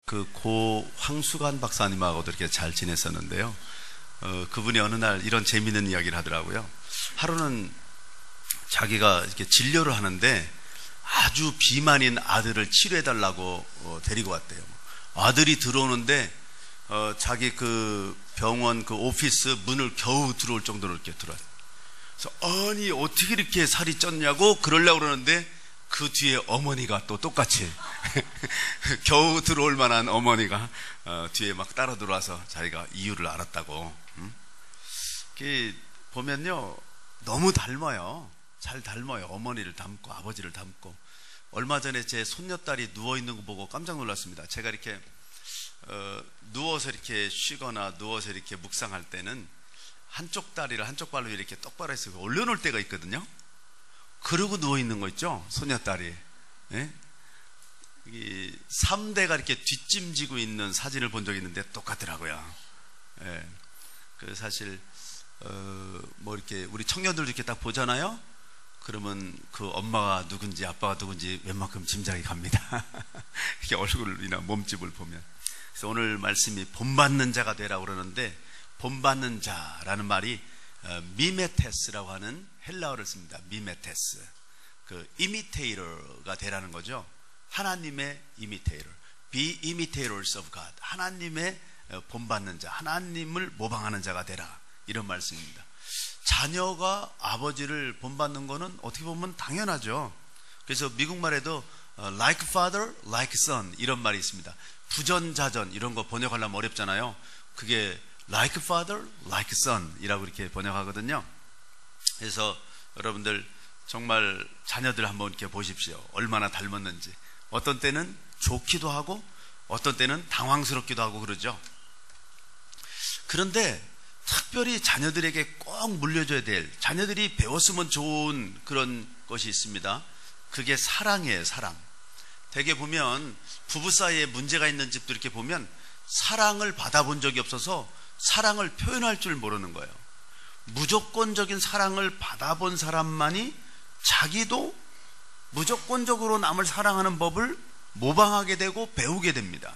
그 고 황수관 박사님하고도 이렇게 잘 지냈었는데요. 그분이 어느 날 이런 재미있는 이야기를 하더라고요. 하루는 자기가 이렇게 진료를 하는데 아주 비만인 아들을 치료해달라고 데리고 왔대요. 아들이 들어오는데 자기 그 병원 그 오피스 문을 겨우 들어올 정도로 이렇게 들어왔어요. 그래서 아니 어떻게 이렇게 살이 쪘냐고 그러려고 그러는데 그 뒤에 어머니가 또 똑같이 겨우 들어올 만한 어머니가 뒤에 막 따라 들어와서 자기가 이유를 알았다고. 이렇게 보면요 너무 닮아요. 잘 닮아요. 어머니를 닮고 아버지를 닮고. 얼마 전에 제 손녀딸이 누워있는 거 보고 깜짝 놀랐습니다. 제가 이렇게 누워서 이렇게 쉬거나 누워서 이렇게 묵상할 때는 한쪽 다리를 한쪽 발로 이렇게 똑바로 해서 올려놓을 때가 있거든요. 그러고 누워있는 거 있죠? 소녀딸이. 예? 3대가 이렇게 뒷짐지고 있는 사진을 본 적이 있는데 똑같더라고요. 예. 그 사실 뭐 이렇게 우리 청년들도 이렇게 딱 보잖아요. 그러면 그 엄마가 누군지 아빠가 누군지 웬만큼 짐작이 갑니다. 이렇게 얼굴이나 몸집을 보면. 그래서 오늘 말씀이 본받는 자가 되라고 그러는데, 본받는 자라는 말이 미메테스라고 하는 헬라어를 씁니다. 미메테스. 그 이미테이터가 되라는 거죠. 하나님의 이미테이터. Be imitators of God. 하나님의 본받는 자, 하나님을 모방하는 자가 되라. 이런 말씀입니다. 자녀가 아버지를 본받는 거는 어떻게 보면 당연하죠. 그래서 미국 말에도 like father, like son 이런 말이 있습니다. 부전자전 이런 거 번역하려면 어렵잖아요. 그게 like father, like son 이라고 이렇게 번역하거든요. 그래서 여러분들 정말 자녀들 한번 이렇게 보십시오. 얼마나 닮았는지. 어떤 때는 좋기도 하고 어떤 때는 당황스럽기도 하고 그러죠. 그런데 특별히 자녀들에게 꼭 물려줘야 될, 자녀들이 배웠으면 좋은 그런 것이 있습니다. 그게 사랑이에요. 사랑. 대개 보면 부부 사이에 문제가 있는 집도 이렇게 보면 사랑을 받아본 적이 없어서 사랑을 표현할 줄 모르는 거예요. 무조건적인 사랑을 받아본 사람만이 자기도 무조건적으로 남을 사랑하는 법을 모방하게 되고 배우게 됩니다.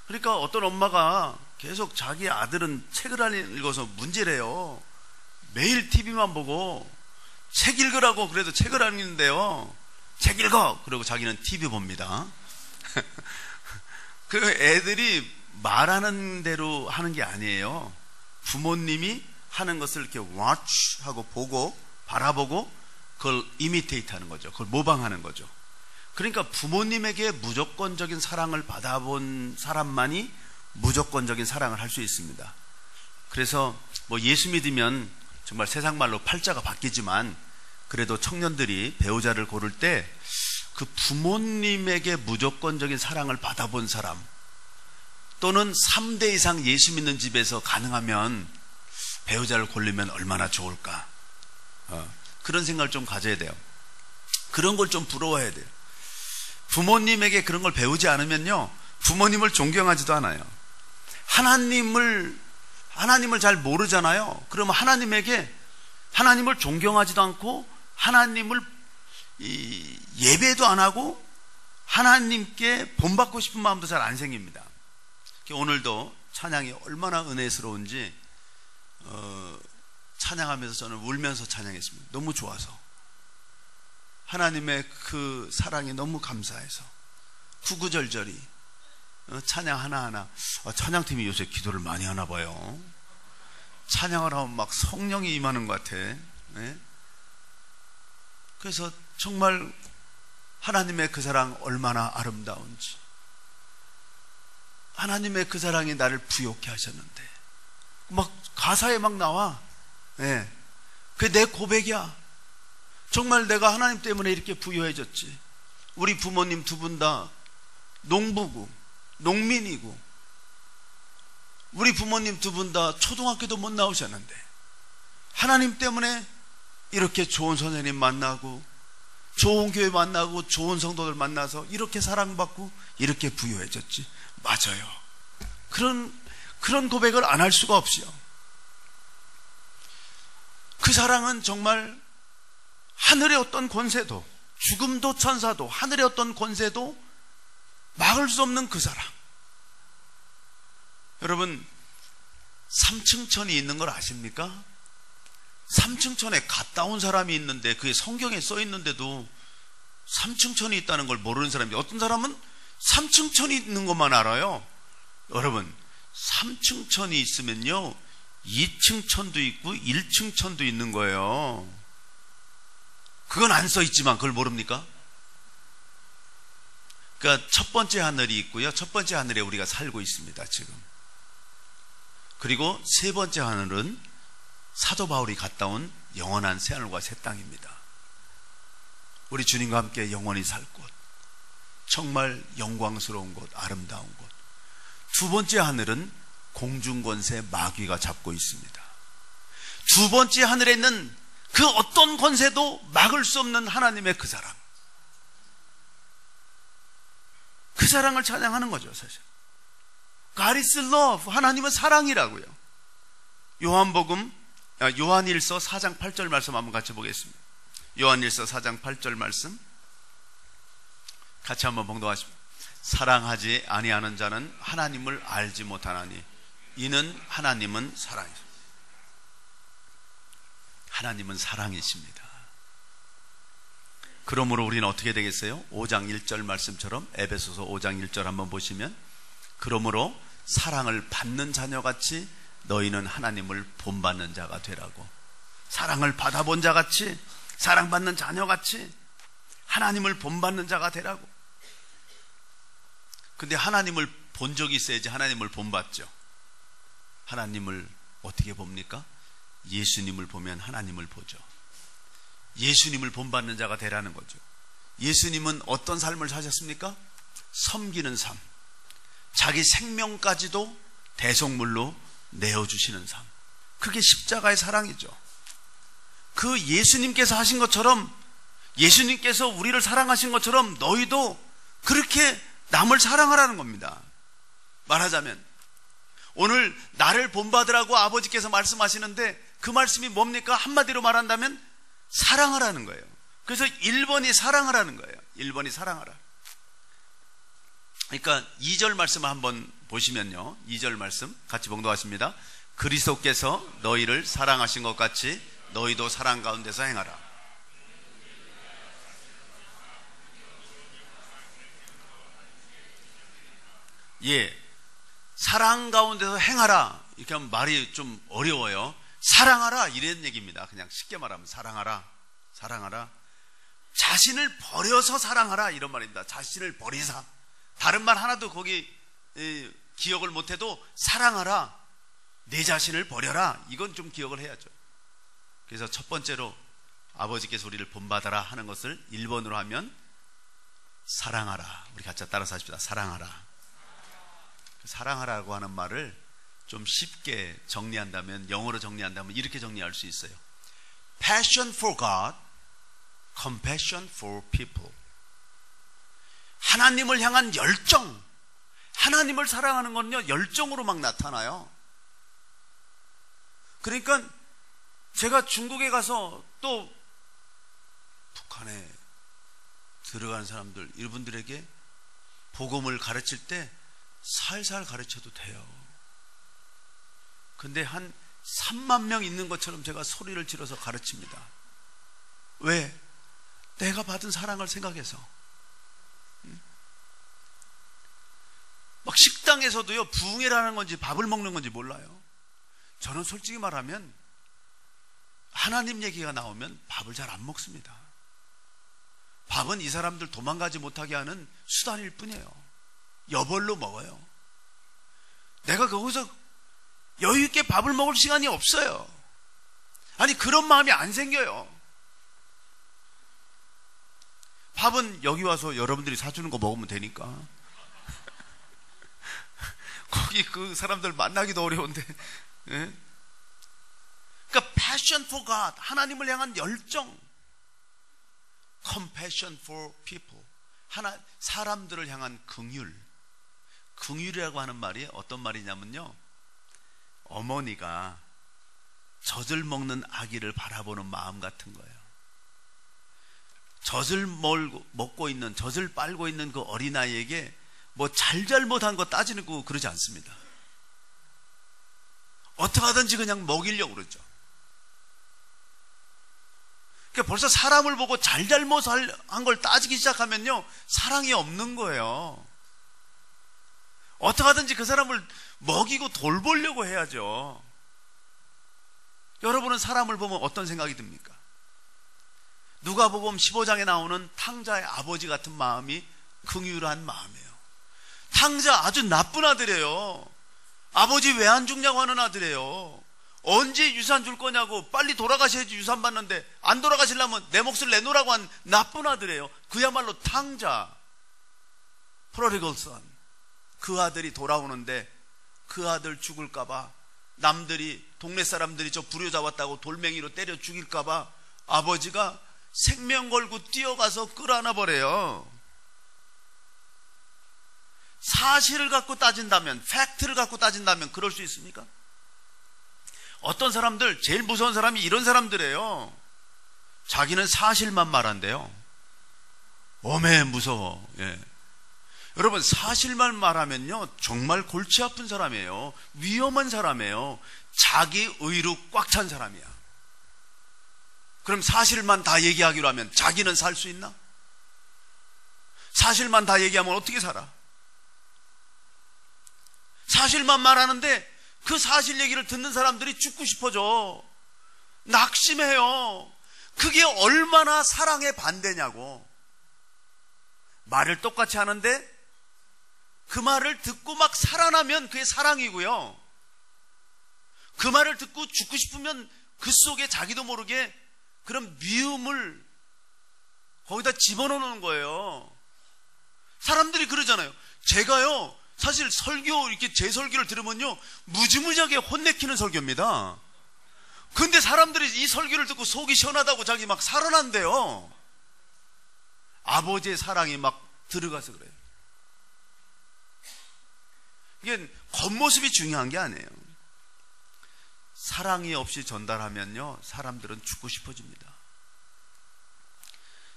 그러니까 어떤 엄마가 계속 자기 아들은 책을 안 읽어서 문제래요. 매일 TV만 보고 책 읽으라고 그래도 책을 안 읽는데요. 책 읽어! 그리고 자기는 TV 봅니다. 그 애들이 말하는 대로 하는 게 아니에요. 부모님이 하는 것을 이렇게 watch 하고 보고 바라보고 그걸 imitate 하는 거죠. 그걸 모방하는 거죠. 그러니까 부모님에게 무조건적인 사랑을 받아본 사람만이 무조건적인 사랑을 할 수 있습니다. 그래서 뭐 예수 믿으면 정말 세상 말로 팔자가 바뀌지만 그래도 청년들이 배우자를 고를 때 그 부모님에게 무조건적인 사랑을 받아본 사람 또는 3대 이상 예수 믿는 집에서 가능하면 배우자를 고르면 얼마나 좋을까. 그런 생각을 좀 가져야 돼요. 그런 걸 좀 부러워해야 돼요. 부모님에게 그런 걸 배우지 않으면요 부모님을 존경하지도 않아요. 하나님을 잘 모르잖아요. 그러면 하나님을 존경하지도 않고 하나님을 예배도 안 하고 하나님께 본받고 싶은 마음도 잘 안 생깁니다. 오늘도 찬양이 얼마나 은혜스러운지 찬양하면서 저는 울면서 찬양했습니다. 너무 좋아서 하나님의 그 사랑이 너무 감사해서 구구절절히 찬양 하나하나. 찬양팀이 요새 기도를 많이 하나 봐요. 찬양을 하면 막 성령이 임하는 것 같아. 네? 그래서 정말 하나님의 그 사랑 얼마나 아름다운지, 하나님의 그 사랑이 나를 부욕해 하셨는데 막 가사에 막 나와. 네. 그게 내 고백이야. 정말 내가 하나님 때문에 이렇게 부유해졌지. 우리 부모님 두 분 다 농부고 농민이고 우리 부모님 두 분 다 초등학교도 못 나오셨는데 하나님 때문에 이렇게 좋은 선생님 만나고 좋은 교회 만나고 좋은 성도들 만나서 이렇게 사랑받고 이렇게 부유해졌지. 맞아요. 그런 고백을 안 할 수가 없어요. 그 사랑은 정말 하늘의 어떤 권세도, 죽음도 천사도, 하늘의 어떤 권세도 막을 수 없는 그 사랑. 여러분, 3층 천이 있는 걸 아십니까? 3층 천에 갔다 온 사람이 있는데 그게 성경에 써 있는데도 3층 천이 있다는 걸 모르는 사람이, 어떤 사람은 3층 천이 있는 것만 알아요. 여러분, 3층 천이 있으면요 2층 천도 있고 1층 천도 있는 거예요. 그건 안 써 있지만 그걸 모릅니까? 그러니까 첫 번째 하늘이 있고요, 첫 번째 하늘에 우리가 살고 있습니다 지금. 그리고 세 번째 하늘은 사도 바울이 갔다 온 영원한 새하늘과 새 땅입니다. 우리 주님과 함께 영원히 살 곳, 정말 영광스러운 곳, 아름다운 곳. 두 번째 하늘은 공중권세 마귀가 잡고 있습니다. 두 번째 하늘에 있는 그 어떤 권세도 막을 수 없는 하나님의 그 사랑, 그 사랑을 찬양하는 거죠 사실. God is love, 하나님은 사랑이라고요. 요한일서 4장 8절 말씀 한번 같이 보겠습니다. 요한일서 4장 8절 말씀 같이 한번 봉독하십시오. 사랑하지 아니하는 자는 하나님을 알지 못하나니 이는 하나님은 사랑이십니다. 하나님은 사랑이십니다. 그러므로 우리는 어떻게 되겠어요? 5장 1절 말씀처럼 에베소서 5장 1절 한번 보시면, 그러므로 사랑을 받는 자녀같이 너희는 하나님을 본받는 자가 되라고. 사랑을 받아본 자같이, 사랑받는 자녀같이 하나님을 본받는 자가 되라고. 근데 하나님을 본 적이 있어야지 하나님을 본받죠. 하나님을 어떻게 봅니까? 예수님을 보면 하나님을 보죠. 예수님을 본받는 자가 되라는 거죠. 예수님은 어떤 삶을 사셨습니까? 섬기는 삶, 자기 생명까지도 대속물로 내어주시는 삶, 그게 십자가의 사랑이죠. 그 예수님께서 하신 것처럼, 예수님께서 우리를 사랑하신 것처럼 너희도 그렇게 남을 사랑하라는 겁니다. 말하자면 오늘 나를 본받으라고 아버지께서 말씀하시는데 그 말씀이 뭡니까? 한마디로 말한다면 사랑하라는 거예요. 그래서 1번이 사랑하라는 거예요. 1번이 사랑하라. 그러니까 2절 말씀을 한번 보시면요, 2절 말씀 같이 봉독하십니다. 그리스도께서 너희를 사랑하신 것 같이 너희도 사랑 가운데서 행하라. 예, 사랑 가운데서 행하라 이렇게 하면 말이 좀 어려워요. 사랑하라 이런 얘기입니다. 그냥 쉽게 말하면 사랑하라, 사랑하라. 자신을 버려서 사랑하라 이런 말입니다. 자신을 버리사. 다른 말 하나도 거기 기억을 못해도 사랑하라, 내 자신을 버려라, 이건 좀 기억을 해야죠. 그래서 첫 번째로 아버지께서 우리를 본받아라 하는 것을 1번으로 하면 사랑하라. 우리 같이 따라서 하십시다. 사랑하라. 사랑하라고 하는 말을 좀 쉽게 정리한다면, 영어로 정리한다면 이렇게 정리할 수 있어요. Passion for God, compassion for people. 하나님을 향한 열정, 하나님을 사랑하는 건요 열정으로 막 나타나요. 그러니까 제가 중국에 가서 또 북한에 들어가는 사람들, 이분들에게 복음을 가르칠 때 살살 가르쳐도 돼요. 근데 한 3만 명 있는 것처럼 제가 소리를 질러서 가르칩니다. 왜? 내가 받은 사랑을 생각해서. 막 식당에서도요, 부흥회라는 건지 밥을 먹는 건지 몰라요. 저는 솔직히 말하면 하나님 얘기가 나오면 밥을 잘 안 먹습니다. 밥은 이 사람들 도망가지 못하게 하는 수단일 뿐이에요. 여벌로 먹어요. 내가 거기서 여유있게 밥을 먹을 시간이 없어요. 아니, 그런 마음이 안 생겨요. 밥은 여기 와서 여러분들이 사주는 거 먹으면 되니까. 거기 그 사람들 만나기도 어려운데. 예? 그러니까 passion for God, 하나님을 향한 열정. compassion for people, 사람들을 향한 긍휼. 긍휼이라고 하는 말이 어떤 말이냐면요, 어머니가 젖을 먹는 아기를 바라보는 마음 같은 거예요. 젖을 먹고 있는, 젖을 빨고 있는 그 어린아이에게 뭐 잘잘못한 거 따지고 그러지 않습니다. 어떻게 하든지 그냥 먹이려고 그러죠. 그러니까 벌써 사람을 보고 잘잘못한 걸 따지기 시작하면요, 사랑이 없는 거예요. 어떻게 하든지 그 사람을 먹이고 돌보려고 해야죠. 여러분은 사람을 보면 어떤 생각이 듭니까? 누가복음 15장에 나오는 탕자의 아버지 같은 마음이 긍휼한 마음이에요. 탕자 아주 나쁜 아들이에요. 아버지 왜 안 죽냐고 하는 아들이에요. 언제 유산 줄 거냐고, 빨리 돌아가셔야지 유산 받는데 안 돌아가시려면 내 몫을 내놓으라고 한 나쁜 아들이에요. 그야말로 탕자, 프로디걸 선. 그 아들이 돌아오는데 그 아들 죽을까봐, 남들이, 동네 사람들이 저 불효잡았다고 돌멩이로 때려 죽일까봐 아버지가 생명 걸고 뛰어가서 끌어안아 버려요. 사실을 갖고 따진다면, 팩트를 갖고 따진다면 그럴 수 있습니까? 어떤 사람들, 제일 무서운 사람이 이런 사람들이에요. 자기는 사실만 말한대요. 어메 무서워. 예. 여러분, 사실만 말하면요, 정말 골치 아픈 사람이에요. 위험한 사람이에요. 자기 의로 꽉 찬 사람이야. 그럼 사실만 다 얘기하기로 하면 자기는 살 수 있나? 사실만 다 얘기하면 어떻게 살아? 사실만 말하는데 그 사실 얘기를 듣는 사람들이 죽고 싶어져. 낙심해요. 그게 얼마나 사랑의 반대냐고. 말을 똑같이 하는데 그 말을 듣고 막 살아나면 그게 사랑이고요, 그 말을 듣고 죽고 싶으면 그 속에 자기도 모르게 그런 미움을 거기다 집어넣는 거예요. 사람들이 그러잖아요. 제가요, 사실 설교, 이렇게 제 설교를 들으면요, 무지무지하게 혼내키는 설교입니다. 근데 사람들이 이 설교를 듣고 속이 시원하다고 자기 막 살아난대요. 아버지의 사랑이 막 들어가서 그래요. 이게 겉모습이 중요한 게 아니에요. 사랑이 없이 전달하면요, 사람들은 죽고 싶어집니다.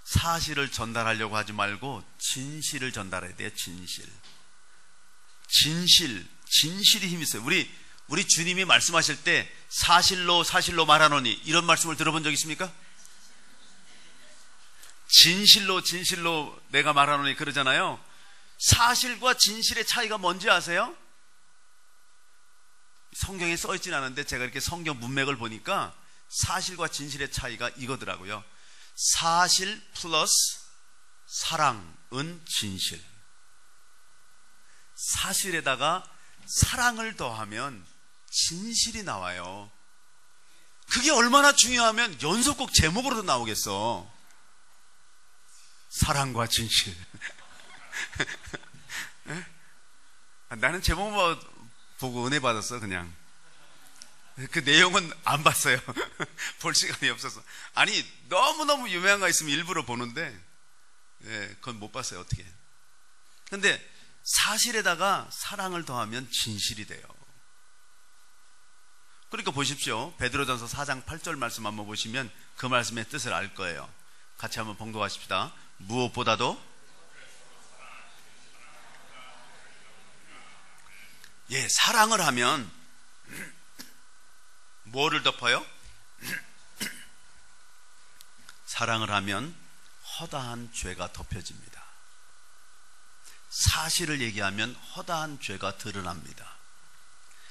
사실을 전달하려고 하지 말고 진실을 전달해야 돼요. 진실이 힘이 있어요. 우리 주님이 말씀하실 때 사실로 말하노니, 이런 말씀을 들어본 적 있습니까? 진실로 내가 말하노니 그러잖아요. 사실과 진실의 차이가 뭔지 아세요? 성경에 써있진 않은데 제가 이렇게 성경 문맥을 보니까 사실과 진실의 차이가 이거더라고요. 사실 플러스 사랑은 진실. 사실에다가 사랑을 더하면 진실이 나와요. 그게 얼마나 중요하면 연속곡 제목으로도 나오겠어. 사랑과 진실. 나는 제목만 보고 은혜 받았어. 그냥 그 내용은 안 봤어요. 볼 시간이 없어서. 아니, 너무너무 유명한 거 있으면 일부러 보는데, 예, 그건 못 봤어요. 어떻게. 근데 사실에다가 사랑을 더하면 진실이 돼요. 그러니까 보십시오. 베드로전서 4장 8절 말씀 한번 보시면 그 말씀의 뜻을 알 거예요. 같이 한번 봉독하십시다. 무엇보다도, 예, 사랑을 하면 뭐를 덮어요? 사랑을 하면 허다한 죄가 덮여집니다. 사실을 얘기하면 허다한 죄가 드러납니다.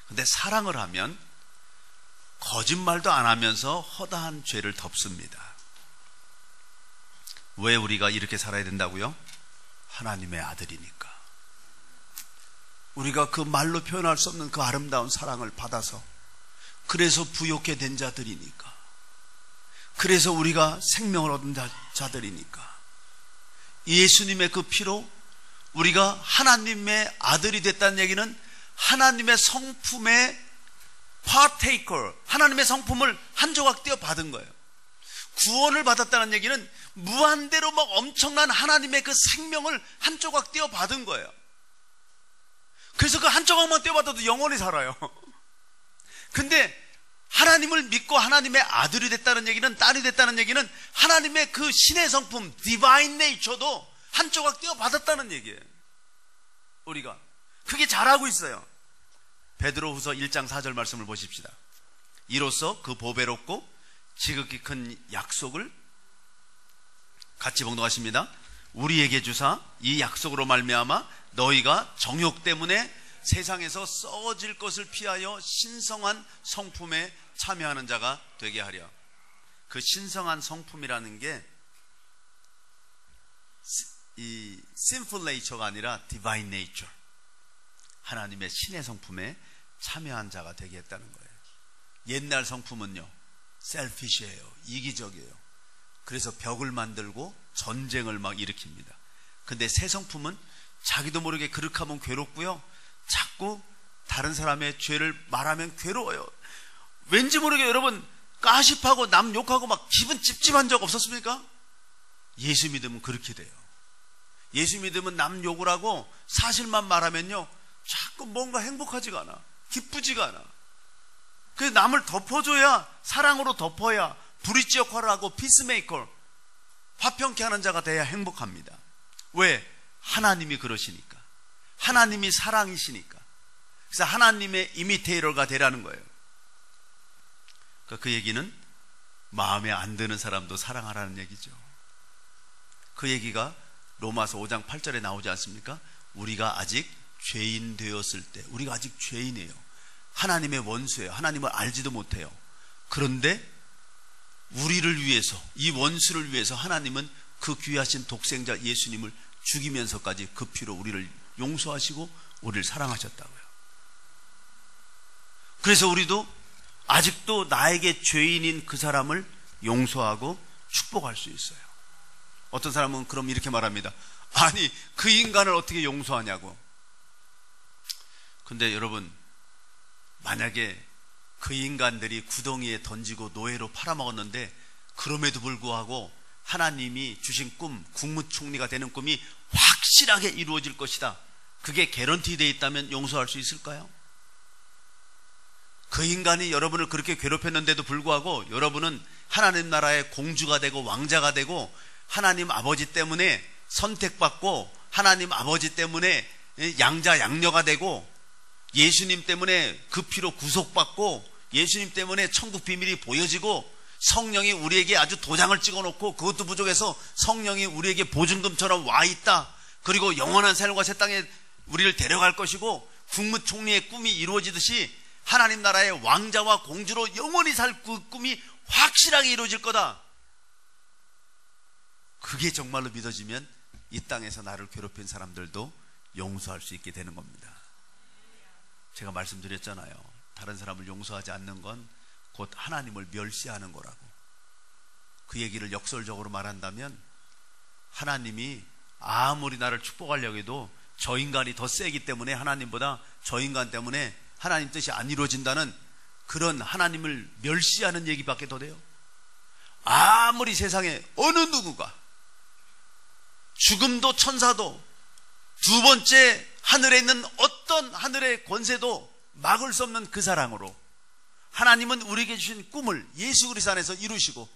근데 사랑을 하면 거짓말도 안 하면서 허다한 죄를 덮습니다. 왜 우리가 이렇게 살아야 된다고요? 하나님의 아들이니까. 우리가 그 말로 표현할 수 없는 그 아름다운 사랑을 받아서, 그래서 부욕해 된 자들이니까, 그래서 우리가 생명을 얻은 자들이니까, 예수님의 그 피로 우리가 하나님의 아들이 됐다는 얘기는 하나님의 성품의 partaker, 하나님의 성품을 한 조각 떼어 받은 거예요. 구원을 받았다는 얘기는 무한대로 막 엄청난 하나님의 그 생명을 한 조각 떼어 받은 거예요. 그래서 그 한 조각만 떼어 받아도 영원히 살아요. 근데 하나님을 믿고 하나님의 아들이 됐다는 얘기는, 딸이 됐다는 얘기는 하나님의 그 신의 성품, 디바인 네이처도 한 조각 떼어 받았다는 얘기예요. 우리가 그게 잘하고 있어요. 베드로후서 1장 4절 말씀을 보십시다. 이로써 그 보배롭고 지극히 큰 약속을 같이 봉독하십니다. 우리에게 주사 이 약속으로 말미암아 너희가 정욕 때문에 세상에서 썩어질 것을 피하여 신성한 성품에 참여하는 자가 되게 하려. 그 신성한 성품이라는 게 이 sinful nature가 아니라 divine nature, 하나님의 신의 성품에 참여한 자가 되게 했다는 거예요. 옛날 성품은요 selfish해요, 이기적이에요. 그래서 벽을 만들고 전쟁을 막 일으킵니다. 근데 새 성품은 자기도 모르게 그렇게하면 괴롭고요, 자꾸 다른 사람의 죄를 말하면 괴로워요. 왠지 모르게 여러분 가십하고 남 욕하고 막 기분 찝찝한 적 없었습니까? 예수 믿으면 그렇게 돼요. 예수 믿으면 남 욕을 하고 사실만 말하면요 자꾸 뭔가 행복하지가 않아, 기쁘지가 않아. 그래서 남을 덮어줘야, 사랑으로 덮어야 브릿지 역할을 하고 피스메이커, 화평케 하는 자가 돼야 행복합니다. 왜? 하나님이 그러시니까. 하나님이 사랑이시니까. 그래서 하나님의 이미테이터가 되라는 거예요. 그러니까 그 얘기는 마음에 안 드는 사람도 사랑하라는 얘기죠. 그 얘기가 로마서 5장 8절에 나오지 않습니까? 우리가 아직 죄인 되었을 때, 우리가 아직 죄인이에요. 하나님의 원수예요. 하나님을 알지도 못해요. 그런데 우리를 위해서, 이 원수를 위해서 하나님은 그 귀하신 독생자 예수님을 죽이면서까지 그 피로 우리를 용서하시고 우리를 사랑하셨다고요. 그래서 우리도 아직도 나에게 죄인인 그 사람을 용서하고 축복할 수 있어요. 어떤 사람은 그럼 이렇게 말합니다. 아니 그 인간을 어떻게 용서하냐고. 근데 여러분, 만약에 그 인간들이 구덩이에 던지고 노예로 팔아먹었는데 그럼에도 불구하고 하나님이 주신 꿈, 국무총리가 되는 꿈이 확실하게 이루어질 것이다, 그게 개런티 되어 있다면 용서할 수 있을까요? 그 인간이 여러분을 그렇게 괴롭혔는데도 불구하고 여러분은 하나님 나라의 공주가 되고 왕자가 되고 하나님 아버지 때문에 선택받고 하나님 아버지 때문에 양자 양녀가 되고 예수님 때문에 그 피로 구속받고 예수님 때문에 천국 비밀이 보여지고 성령이 우리에게 아주 도장을 찍어놓고 그것도 부족해서 성령이 우리에게 보증금처럼 와 있다. 그리고 영원한 삶과 새 땅에 우리를 데려갈 것이고 국무총리의 꿈이 이루어지듯이 하나님 나라의 왕자와 공주로 영원히 살 그 꿈이 확실하게 이루어질 거다. 그게 정말로 믿어지면 이 땅에서 나를 괴롭힌 사람들도 용서할 수 있게 되는 겁니다. 제가 말씀드렸잖아요. 다른 사람을 용서하지 않는 건 곧 하나님을 멸시하는 거라고. 그 얘기를 역설적으로 말한다면 하나님이 아무리 나를 축복하려고 해도 저 인간이 더 세기 때문에 하나님보다 저 인간 때문에 하나님 뜻이 안 이루어진다는 그런 하나님을 멸시하는 얘기밖에 더 돼요. 아무리 세상에 어느 누구가 죽음도 천사도 두 번째 하늘에 있는 어떤 하늘의 권세도 막을 수 없는 그 사랑으로 하나님은 우리에게 주신 꿈을 예수 그리스도 안에서 이루시고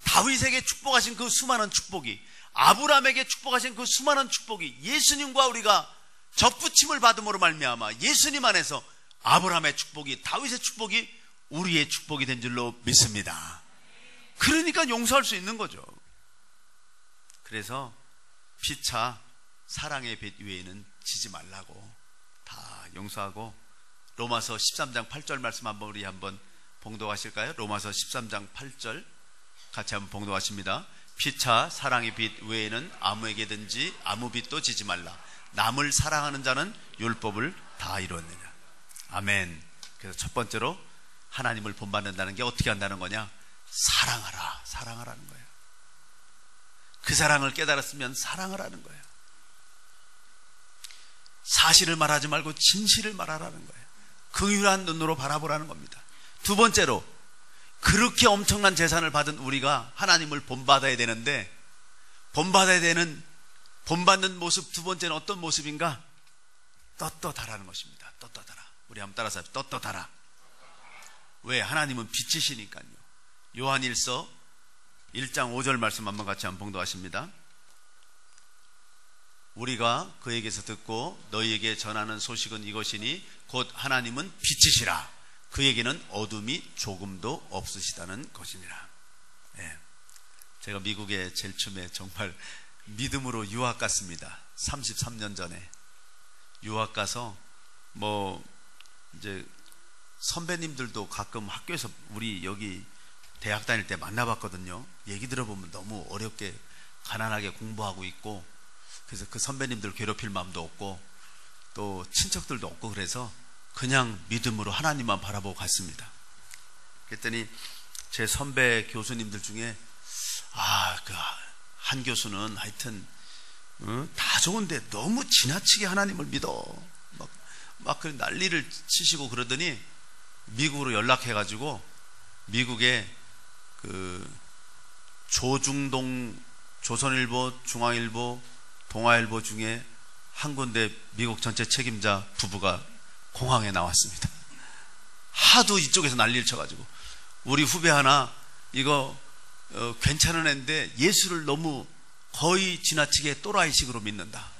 다윗에게 축복하신 그 수많은 축복이, 아브라함에게 축복하신 그 수많은 축복이 예수님과 우리가 접붙임을 받음으로 말미암아 예수님 안에서 아브라함의 축복이, 다윗의 축복이 우리의 축복이 된 줄로 믿습니다. 그러니까 용서할 수 있는 거죠. 그래서 피차 사랑의 빛 외에는 지지 말라고 다 용서하고, 로마서 13장 8절 말씀 우리 한번 봉독하실까요? 로마서 13장 8절 같이 한번 봉독하십니다. 피차 사랑의 빛 외에는 아무에게든지 아무 빛도 지지 말라. 남을 사랑하는 자는 율법을 다 이루었느냐. 아멘. 그래서 첫 번째로 하나님을 본받는다는 게 어떻게 한다는 거냐? 사랑하라, 사랑하라는 거예요. 그 사랑을 깨달았으면 사랑을 하는 거예요. 사실을 말하지 말고 진실을 말하라는 거예요. 긍휼한 눈으로 바라보라는 겁니다. 두 번째로, 그렇게 엄청난 재산을 받은 우리가 하나님을 본받아야 되는데, 본받는 모습 두 번째는 어떤 모습인가? 떳떳하라는 것입니다. 떳떳하라. 우리 한번 따라서 떳떳하라. 왜? 하나님은 빛이시니까요. 요한일서 1장 5절 말씀 한번 같이 한번 봉독하십니다. 우리가 그에게서 듣고 너희에게 전하는 소식은 이것이니 곧 하나님은 빛이시라. 그에게는 어둠이 조금도 없으시다는 것이니라. 예. 제가 미국에 제일 처음에 정말 믿음으로 유학 갔습니다. 33년 전에 유학 가서 이제 선배님들도 가끔 학교에서 우리 여기 대학 다닐 때 만나봤거든요. 얘기 들어보면 너무 어렵게 가난하게 공부하고 있고, 그래서 그 선배님들 괴롭힐 마음도 없고 또 친척들도 없고, 그래서 그냥 믿음으로 하나님만 바라보고 갔습니다. 그랬더니 제 선배 교수님들 중에 그 한 교수는 하여튼 다 좋은데 너무 지나치게 하나님을 믿어 막 그 난리를 치시고 그러더니 미국으로 연락해가지고 미국에 그 조중동 조선일보, 중앙일보, 동아일보 중에 한 군데 미국 전체 책임자 부부가 공항에 나왔습니다. 하도 이쪽에서 난리를 쳐가지고 우리 후배 하나 이거 괜찮은 애인데 예수를 너무 거의 지나치게 또라이식으로 믿는다.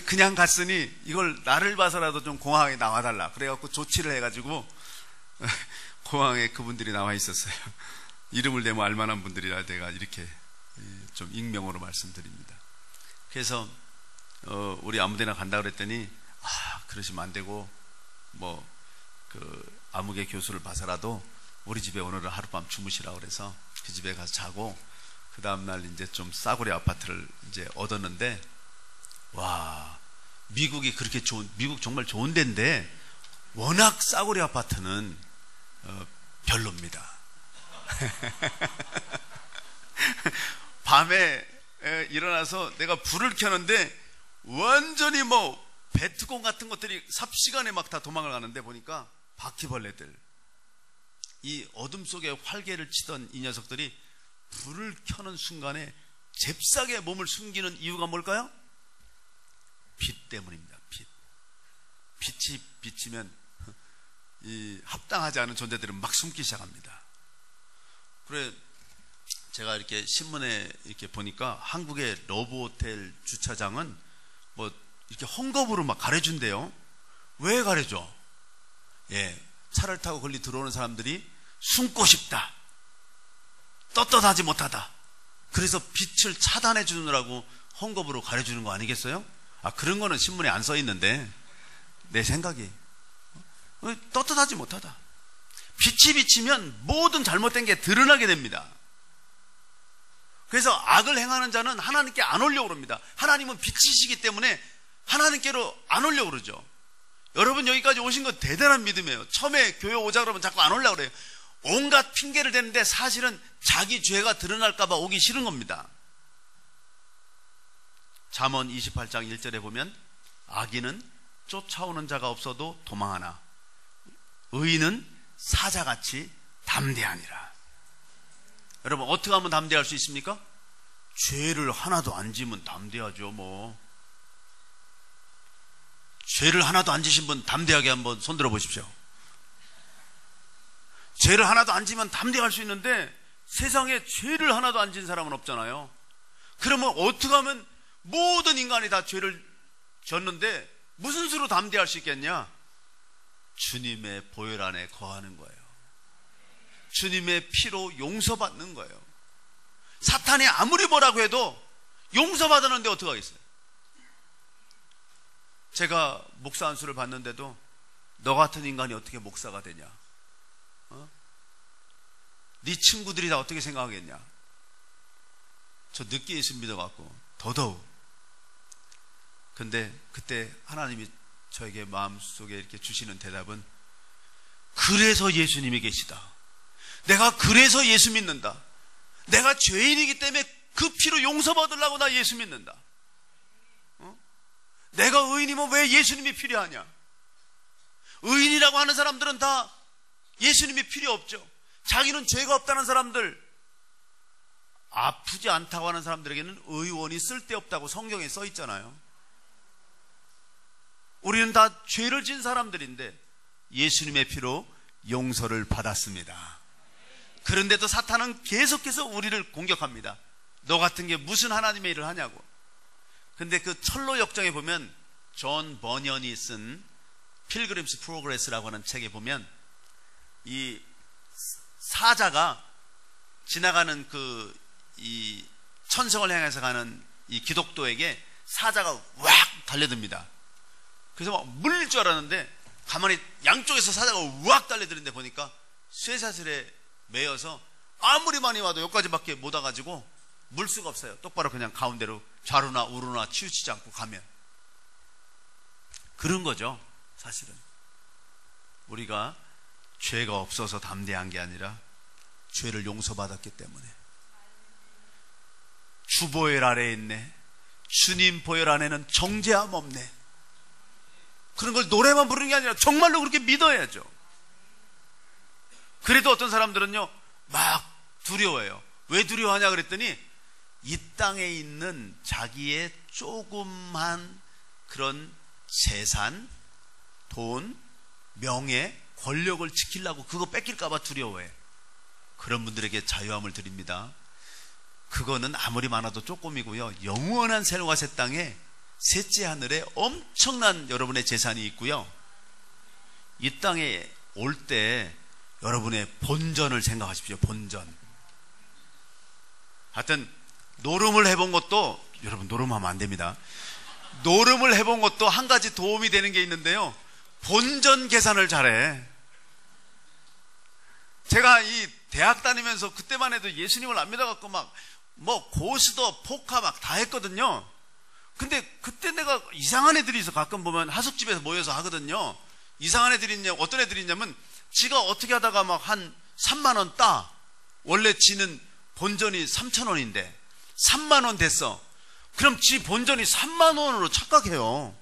그냥 갔으니 이걸 나를 봐서라도 좀 공항에 나와달라. 그래갖고 조치를 해가지고 공항에 그분들이 나와 있었어요. 이름을 대면 알만한 분들이라 내가 이렇게 좀 익명으로 말씀드립니다. 그래서 우리 아무데나 간다 그랬더니 그러시면 안 되고 그 아무개 교수를 봐서라도 우리 집에 오늘은 하룻밤 주무시라고 그래서 그 집에 가서 자고, 그 다음날 이제 좀 싸구려 아파트를 이제 얻었는데, 와, 미국이 그렇게 미국 정말 좋은 데인데 워낙 싸구려 아파트는 별로입니다. 밤에 일어나서 내가 불을 켜는데 완전히 베트콩 같은 것들이 삽시간에 막 다 도망을 가는데, 보니까 바퀴벌레들, 이 어둠 속에 활개를 치던 이 녀석들이 불을 켜는 순간에 잽싸게 몸을 숨기는 이유가 뭘까요? 빛 때문입니다. 빛이 비치면 이 합당하지 않은 존재들은 막 숨기 시작합니다. 그래, 제가 이렇게 신문에 이렇게 보니까 한국의 러브호텔 주차장은 이렇게 헝겊으로 막 가려준대요. 왜 가려줘? 차를 타고 걸리 들어오는 사람들이 숨고 싶다, 떳떳하지 못하다, 그래서 빛을 차단해 주느라고 헝겊으로 가려주는 거 아니겠어요? 그런 거는 신문에 안 써 있는데 내 생각이 떳떳하지 못하다. 빛이 비치면 모든 잘못된 게 드러나게 됩니다. 그래서 악을 행하는 자는 하나님께 안 오려고 그럽니다. 하나님은 빛이시기 때문에 하나님께로 안 오려고 그러죠. 여러분 여기까지 오신 건 대단한 믿음이에요. 처음에 교회 오자 그러면 자꾸 안 오려고 그래요. 온갖 핑계를 대는데 사실은 자기 죄가 드러날까 봐 오기 싫은 겁니다. 잠언 28장 1절에 보면 악인은 쫓아오는 자가 없어도 도망하나 의인은 사자같이 담대하니라. 여러분 어떻게 하면 담대할 수 있습니까? 죄를 하나도 안 지면 담대하죠. 죄를 하나도 안 지신 분 담대하게 한번 손들어 보십시오. 죄를 하나도 안 지면 담대할 수 있는데 세상에 죄를 하나도 안 진 사람은 없잖아요. 그러면 어떻게 하면 모든 인간이 다 죄를 졌는데 무슨 수로 담대할 수 있겠냐? 주님의 보혈 안에 거하는 거예요. 주님의 피로 용서받는 거예요. 사탄이 아무리 뭐라고 해도 용서받았는데 어떡하겠어요? 제가 목사 안수를 받는데도 너 같은 인간이 어떻게 목사가 되냐? 네 친구들이 다 어떻게 생각하겠냐? 저 늦게 예수 믿어갖고 더더욱. 근데 그때 하나님이 저에게 마음속에 이렇게 주시는 대답은 그래서 예수님이 계시다. 내가 그래서 예수 믿는다. 내가 죄인이기 때문에 그 피로 용서받으려고 나 예수 믿는다. 내가 의인이면 왜 예수님이 필요하냐? 의인이라고 하는 사람들은 다 예수님이 필요 없죠. 자기는 죄가 없다는 사람들, 아프지 않다고 하는 사람들에게는 의원이 쓸데없다고 성경에 써 있잖아요. 우리는 다 죄를 진 사람들인데 예수님의 피로 용서를 받았습니다. 그런데도 사탄은 계속해서 우리를 공격합니다. 너 같은 게 무슨 하나님의 일을 하냐고. 근데 그 철로 역정에 보면 존 버년이 쓴 필그림스 프로그레스라고 하는 책에 보면 이 사자가 지나가는 이 천성을 향해서 가는 이 기독도에게 사자가 왁 달려듭니다. 그래서 막 물릴 줄 알았는데 가만히 양쪽에서 사자가 왁 달려드는데 보니까 쇠사슬에 매여서 아무리 많이 와도 여기까지밖에 못 와가지고 물 수가 없어요. 똑바로 그냥 가운데로 좌로나 우로나 치우치지 않고 가면. 그런 거죠. 사실은 우리가 죄가 없어서 담대한 게 아니라 죄를 용서받았기 때문에. 주 보혈 아래에 있네, 주님 보혈 안에는 정죄함 없네. 그런 걸 노래만 부르는 게 아니라 정말로 그렇게 믿어야죠. 그래도 어떤 사람들은요 막 두려워해요. 왜 두려워하냐 그랬더니 이 땅에 있는 자기의 조그만 그런 재산, 돈, 명예, 권력을 지키려고 그거 뺏길까봐 두려워해. 그런 분들에게 자유함을 드립니다. 그거는 아무리 많아도 조금이고요, 영원한 새로운 새 땅에 셋째 하늘에 엄청난 여러분의 재산이 있고요, 이 땅에 올 때 여러분의 본전을 생각하십시오. 본전. 하여튼 노름을 해본 것도, 여러분 노름하면 안 됩니다. 노름을 해본 것도 한 가지 도움이 되는 게 있는데요, 본전 계산을 잘해. 제가 이 대학 다니면서 그때만 해도 예수님을 안 믿어갖고 막 뭐 고스톱, 포카 막 다 했거든요. 근데 그때 내가 이상한 애들이 있어. 가끔 보면 하숙집에서 모여서 하거든요. 이상한 애들이 있냐, 어떤 애들이 있냐면 지가 어떻게 하다가 막 한 3만 원 따. 원래 지는 본전이 3천 원인데 3만 원 됐어. 그럼 지 본전이 3만 원으로 착각해요.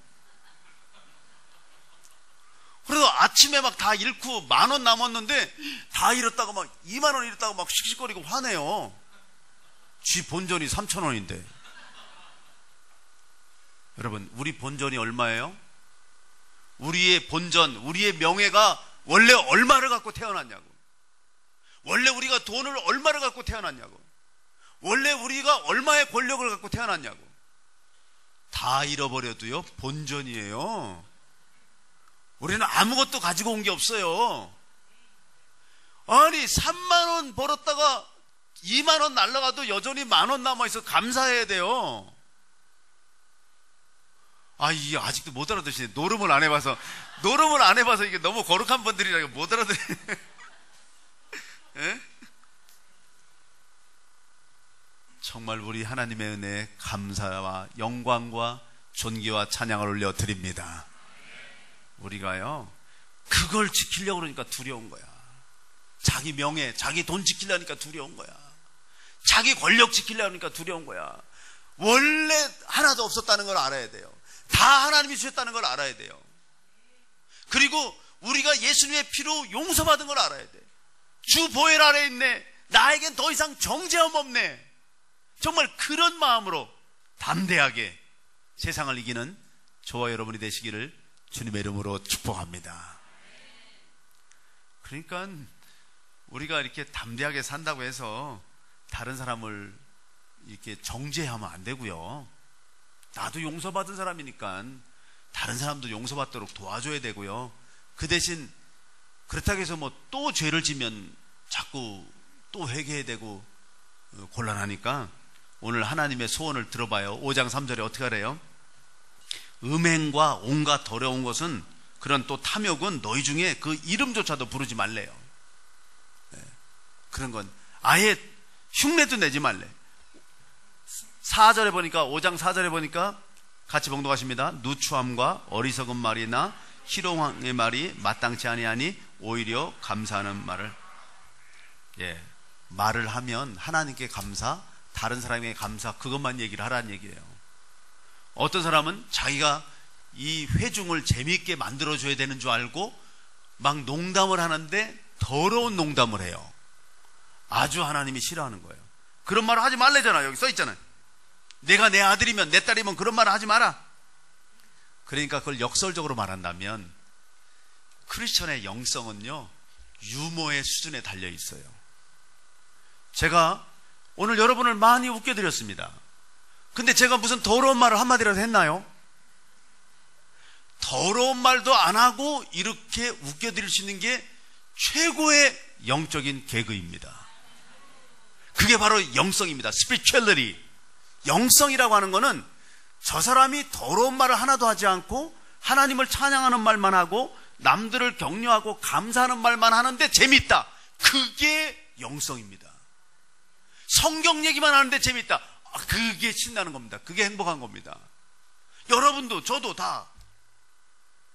그래서 아침에 막 다 잃고 1만 원 남았는데 다 잃었다가 막 2만 원 잃었다가 막 씩씩거리고 화내요. 지 본전이 3천 원인데. 여러분, 우리 본전이 얼마예요? 우리의 본전, 우리의 명예가 원래 얼마를 갖고 태어났냐고. 원래 우리가 돈을 얼마를 갖고 태어났냐고. 원래 우리가 얼마의 권력을 갖고 태어났냐고. 다 잃어버려도요 본전이에요. 우리는 아무것도 가지고 온 게 없어요. 아니 3만 원 벌었다가 2만 원 날라가도 여전히 1만 원 남아있어. 감사해야 돼요. 이게 아직도 못 알아듣시네. 노름을 안 해봐서 이게 너무 거룩한 분들이라 못 알아듣네. 예? 정말 우리 하나님의 은혜에 감사와 영광과 존귀와 찬양을 올려드립니다. 우리가요 그걸 지키려고 그러니까 두려운 거야. 자기 명예, 자기 돈 지키려니까 두려운 거야. 자기 권력 지키려고 하니까 두려운 거야. 원래 하나도 없었다는 걸 알아야 돼요. 다 하나님이 주셨다는 걸 알아야 돼요. 그리고 우리가 예수님의 피로 용서받은 걸 알아야 돼. 주 보혈 아래에 있네, 나에겐 더 이상 정죄함 없네. 정말 그런 마음으로 담대하게 세상을 이기는 저와 여러분이 되시기를 주님의 이름으로 축복합니다. 그러니까 우리가 이렇게 담대하게 산다고 해서 다른 사람을 이렇게 정죄하면 안 되고요, 나도 용서받은 사람이니까 다른 사람도 용서받도록 도와줘야 되고요. 그 대신 그렇다고 해서 뭐 또 죄를 지면 자꾸 또 회개해야 되고 곤란하니까 오늘 하나님의 소원을 들어봐요. 5장 3절에 어떻게 하래요? 음행과 온갖 더러운 것은, 그런 또 탐욕은 너희 중에 그 이름조차도 부르지 말래요. 그런 건 아예 흉내도 내지 말래. 4절에 보니까, 5장 4절에 보니까 같이 봉독하십니다. 누추함과 어리석은 말이나 희롱의 말이 마땅치 아니하니 오히려 감사하는 말을, 말을 하면 하나님께 감사, 다른 사람에게 감사, 그것만 얘기를 하라는 얘기예요. 어떤 사람은 자기가 이 회중을 재미있게 만들어줘야 되는 줄 알고 막 농담을 하는데 더러운 농담을 해요. 아주 하나님이 싫어하는 거예요. 그런 말을 하지 말래잖아. 여기 써있잖아요. 내가 내 아들이면, 내 딸이면 그런 말을 하지 마라. 그러니까 그걸 역설적으로 말한다면 크리스천의 영성은요 유머의 수준에 달려 있어요. 제가 오늘 여러분을 많이 웃겨드렸습니다. 근데 제가 무슨 더러운 말을 한마디라도 했나요? 더러운 말도 안 하고 이렇게 웃겨드릴 수 있는 게 최고의 영적인 개그입니다. 그게 바로 영성입니다. spirituality. 영성이라고 하는 거는 저 사람이 더러운 말을 하나도 하지 않고 하나님을 찬양하는 말만 하고 남들을 격려하고 감사하는 말만 하는데 재밌다. 그게 영성입니다. 성경 얘기만 하는데 재밌다. 그게 신나는 겁니다. 그게 행복한 겁니다. 여러분도 저도 다.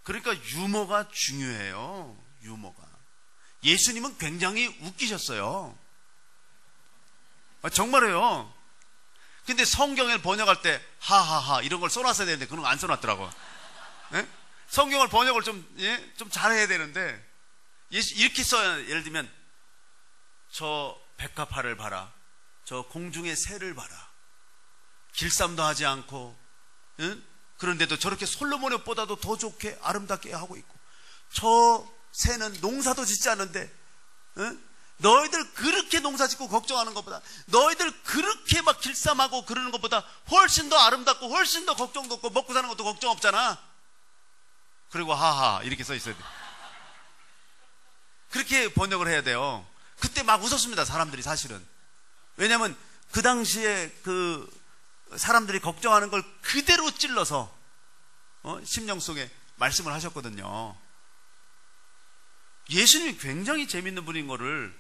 그러니까 유머가 중요해요. 유머가. 예수님은 굉장히 웃기셨어요. 정말이에요. 근데 성경을 번역할 때 하하하 이런 걸 써놨어야 되는데 그런 거 안 써놨더라고. 네? 성경을 번역을 좀 잘해야 되는데 이렇게 써야, 예를 들면 저 백합화를 봐라, 저 공중의 새를 봐라, 길쌈도 하지 않고, 응? 그런데도 저렇게 솔로몬의 옷보다도 더 좋게 아름답게 하고 있고, 저 새는 농사도 짓지 않는데, 응? 너희들 그렇게 농사 짓고 걱정하는 것보다, 너희들 그렇게 막 길쌈하고 그러는 것보다 훨씬 더 아름답고 훨씬 더 걱정도 없고 먹고 사는 것도 걱정 없잖아. 그리고 하하 이렇게 써 있어야 돼. 그렇게 번역을 해야 돼요. 그때 막 웃었습니다, 사람들이. 사실은 왜냐하면 그 당시에 그 사람들이 걱정하는 걸 그대로 찔러서 심령 속에 말씀을 하셨거든요. 예수님이 굉장히 재밌는 분인 거를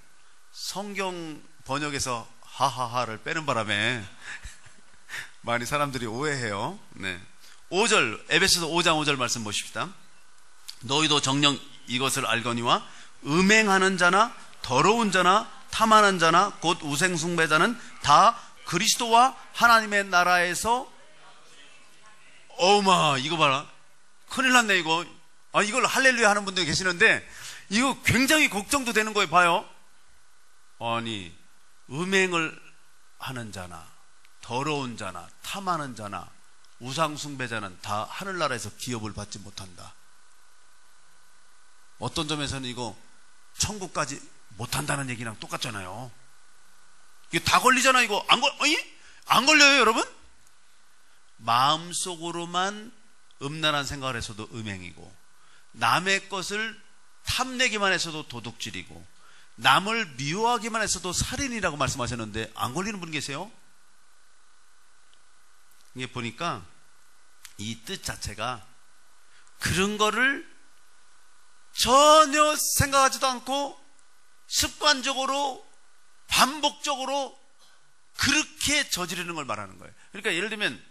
성경 번역에서 하하하를 빼는 바람에 많이 사람들이 오해해요. 네. 5절, 에베소서 5장 5절 말씀 보십시다. 너희도 정녕 이것을 알거니와 음행하는 자나 더러운 자나 탐하는 자나 곧 우생숭배자는 다 그리스도와 하나님의 나라에서, 어마 이거 봐라, 큰일 났네 이거. 이걸 할렐루야 하는 분들이 계시는데 이거 굉장히 걱정도 되는 거예요. 봐요. 아니, 음행을 하는 자나 더러운 자나 탐하는 자나 우상숭배자는 다 하늘나라에서 기업을 받지 못한다. 어떤 점에서는 이거 천국까지 못한다는 얘기랑 똑같잖아요. 이거 다 걸리잖아. 이거 안 걸려요 여러분? 마음속으로만 음란한 생각을 해서도 음행이고, 남의 것을 탐내기만 해서도 도둑질이고, 남을 미워하기만 해서도 살인이라고 말씀하셨는데 안 걸리는 분 계세요? 이게 보니까 이 뜻 자체가 그런 거를 전혀 생각하지도 않고 습관적으로 반복적으로 그렇게 저지르는 걸 말하는 거예요. 그러니까 예를 들면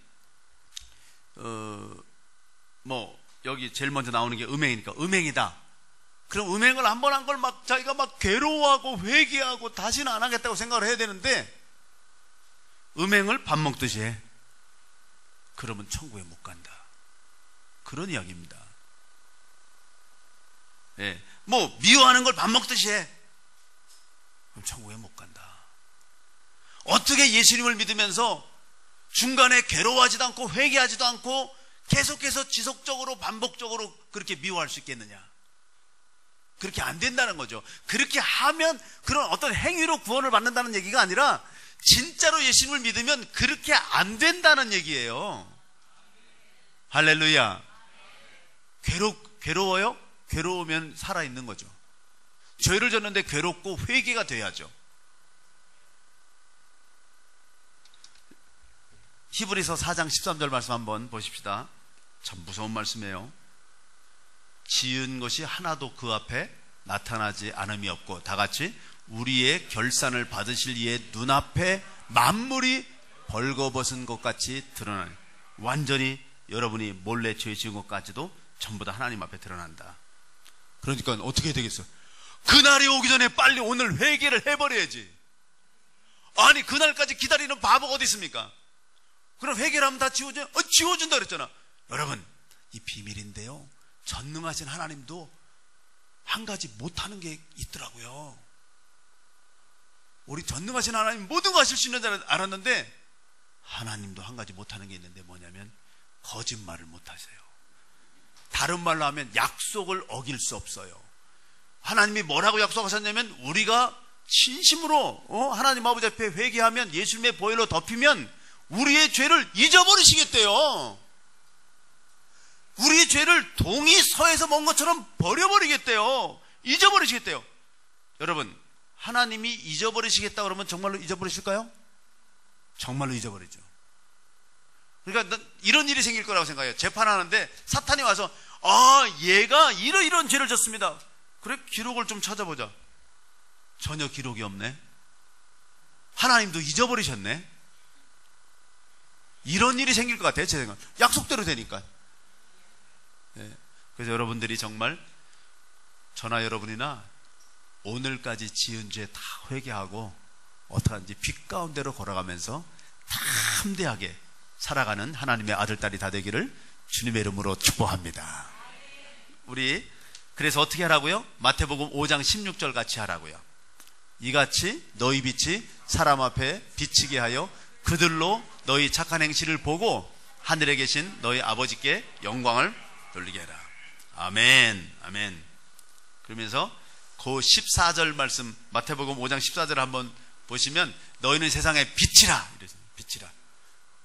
여기 제일 먼저 나오는 게 음행이니까 음행이다. 그럼 음행을 한 번 한 걸 막 자기가 막 괴로워하고 회개하고 다시는 안 하겠다고 생각을 해야 되는데, 음행을 밥 먹듯이 해. 그러면 천국에 못 간다. 그런 이야기입니다. 예. 미워하는 걸 밥 먹듯이 해. 그럼 천국에 못 간다. 어떻게 예수님을 믿으면서 중간에 괴로워하지도 않고 회개하지도 않고 계속해서 지속적으로 반복적으로 그렇게 미워할 수 있겠느냐? 그렇게 안 된다는 거죠. 그렇게 하면 그런 어떤 행위로 구원을 받는다는 얘기가 아니라 진짜로 예수님을 믿으면 그렇게 안 된다는 얘기예요. 할렐루야. 괴로워요? 괴로우면 살아있는 거죠. 죄를 졌는데 괴롭고 회개가 돼야죠. 히브리서 4장 13절 말씀 한번 보십시다. 참 무서운 말씀이에요. 지은 것이 하나도 그 앞에 나타나지 않음이 없고, 다 같이 우리의 결산을 받으실 이의 눈앞에 만물이 벌거벗은 것 같이 드러나니, 완전히 여러분이 몰래 죄 지은 것까지도 전부 다 하나님 앞에 드러난다. 그러니까 어떻게 되겠어? 그날이 오기 전에 빨리 오늘 회개를 해버려야지. 아니, 그날까지 기다리는 바보가 어디 있습니까? 그럼 회개를 하면 다 지워준다 그랬잖아. 여러분, 이 비밀인데요, 전능하신 하나님도 한 가지 못하는 게 있더라고요. 우리 전능하신 하나님 모든 거 하실 수 있는 줄 알았는데, 하나님도 한 가지 못하는 게 있는데 뭐냐면 거짓말을 못하세요. 다른 말로 하면 약속을 어길 수 없어요. 하나님이 뭐라고 약속하셨냐면, 우리가 진심으로 하나님 아버지 앞에 회개하면, 예수님의 보혈로 덮이면 우리의 죄를 잊어버리시겠대요. 우리의 죄를 동이 서에서 먼 것처럼 버려버리겠대요. 잊어버리시겠대요. 여러분, 하나님이 잊어버리시겠다 그러면 정말로 잊어버리실까요? 정말로 잊어버리죠. 그러니까 이런 일이 생길 거라고 생각해요. 재판하는데 사탄이 와서 얘가 이런 죄를 졌습니다. 그래, 기록을 좀 찾아보자. 전혀 기록이 없네. 하나님도 잊어버리셨네. 이런 일이 생길 것 같아요. 제 생각. 약속대로 되니까. 네. 그래서 여러분들이 정말 저나 여러분이나 오늘까지 지은 죄 다 회개하고 어떡하든지 빛 가운데로 걸어가면서 담대하게 살아가는 하나님의 아들, 딸이 다 되기를 주님의 이름으로 축복합니다. 우리 그래서 어떻게 하라고요? 마태복음 5장 16절 같이 하라고요. 이같이 너희 빛이 사람 앞에 비치게 하여 그들로 너희 착한 행실을 보고 하늘에 계신 너희 아버지께 영광을 돌리게 해라. 아멘, 아멘. 그러면서 그 14절 말씀, 마태복음 5장 14절 한번 보시면 너희는 세상에 빛이라 이래서 빛이라.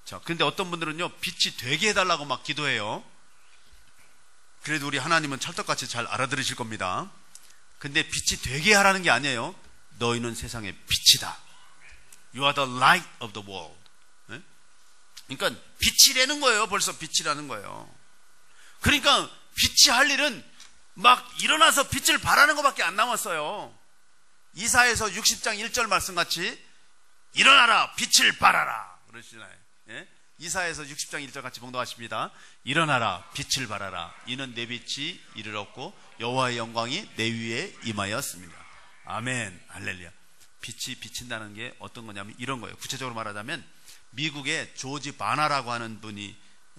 자, 근데 어떤 분들은요, 빛이 되게 해달라고 막 기도해요. 그래도 우리 하나님은 찰떡같이 잘 알아들으실 겁니다. 근데 빛이 되게 하라는 게 아니에요. 너희는 세상의 빛이다. You are the light of the world. 네? 그러니까 빛이라는 거예요. 벌써 빛이라는 거예요. 그러니까 빛이 할 일은 막 일어나서 빛을 발하는 것밖에 안 남았어요. 이사야서 60장 1절 말씀같이 일어나라 빛을 발하라 그러시나요? 예? 이사야서 60장 1절 같이 봉독하십니다. 일어나라 빛을 발하라 이는 내 빛이 이를 얻고 여호와의 영광이 내 위에 임하였습니다. 아멘, 할렐루야. 빛이 비친다는 게 어떤 거냐면 이런 거예요. 구체적으로 말하자면 미국의 조지 바나라고 하는 분이